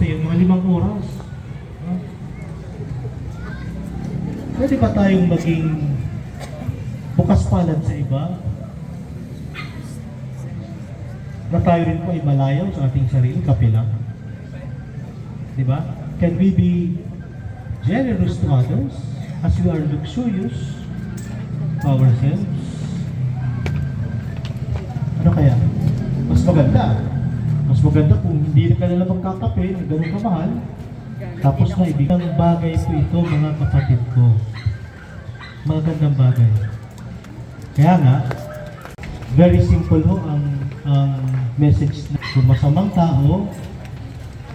pa yun, mga 5 oras. Pwede ba tayong maging bukas palad sa iba? Na tayo rin po ay malayaw sa ating sarili, kapila. Diba? Can we be generous to others as we are luxurious to ourselves? Ano kaya? Mas maganda. Mas maganda kung hindi ka nalang magkakape, na ganun kamahal. Tapos na ibigang bagay po ito, mga kapatid ko. Magandang bagay. Kaya nga, very simple ho ang message na kung masamang tao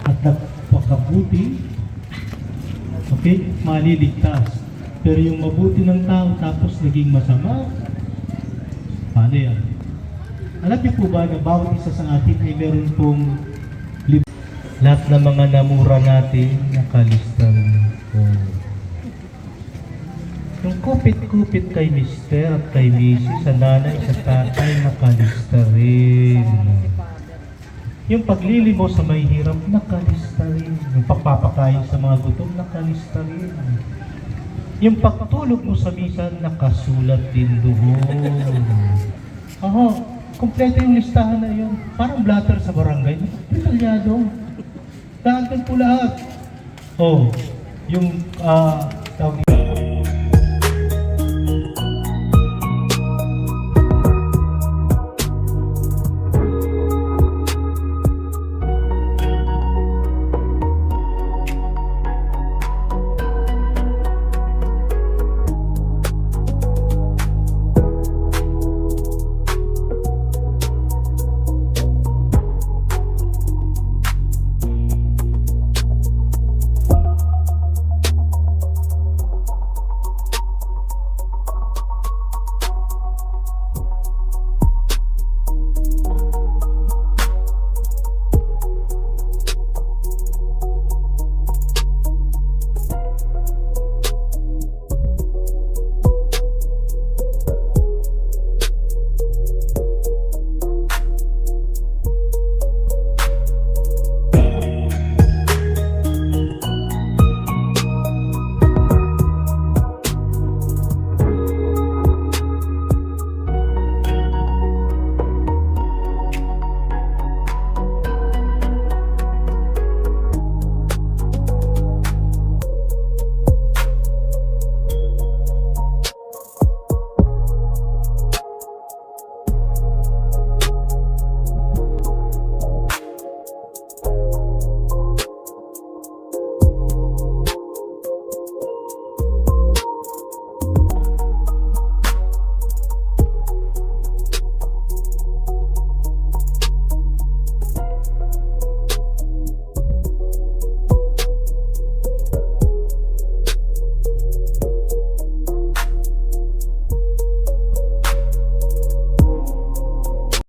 at nagpakabuti, okay, maliligtas. Pero yung mabuti ng tao tapos naging masama, paano yan? Alam niyo po ba na bawat isa sa atin ay meron pong lahat ng mga namura natin nakalista po. Yung kupit-kupit kay Mister at kay Mrs. sa nanay, sa tatay, nakalista rin. Yung paglilimo sa may hirap, nakalista rin. Yung pagpapakain sa mga gutom, nakalista rin. Yung pagtulog mo sa misa, nakasulat din doon. Aha, kompleto yung listahan na yun. Parang blatter sa barangay. Detalyado. Dahan po lahat. Oh, yung tawag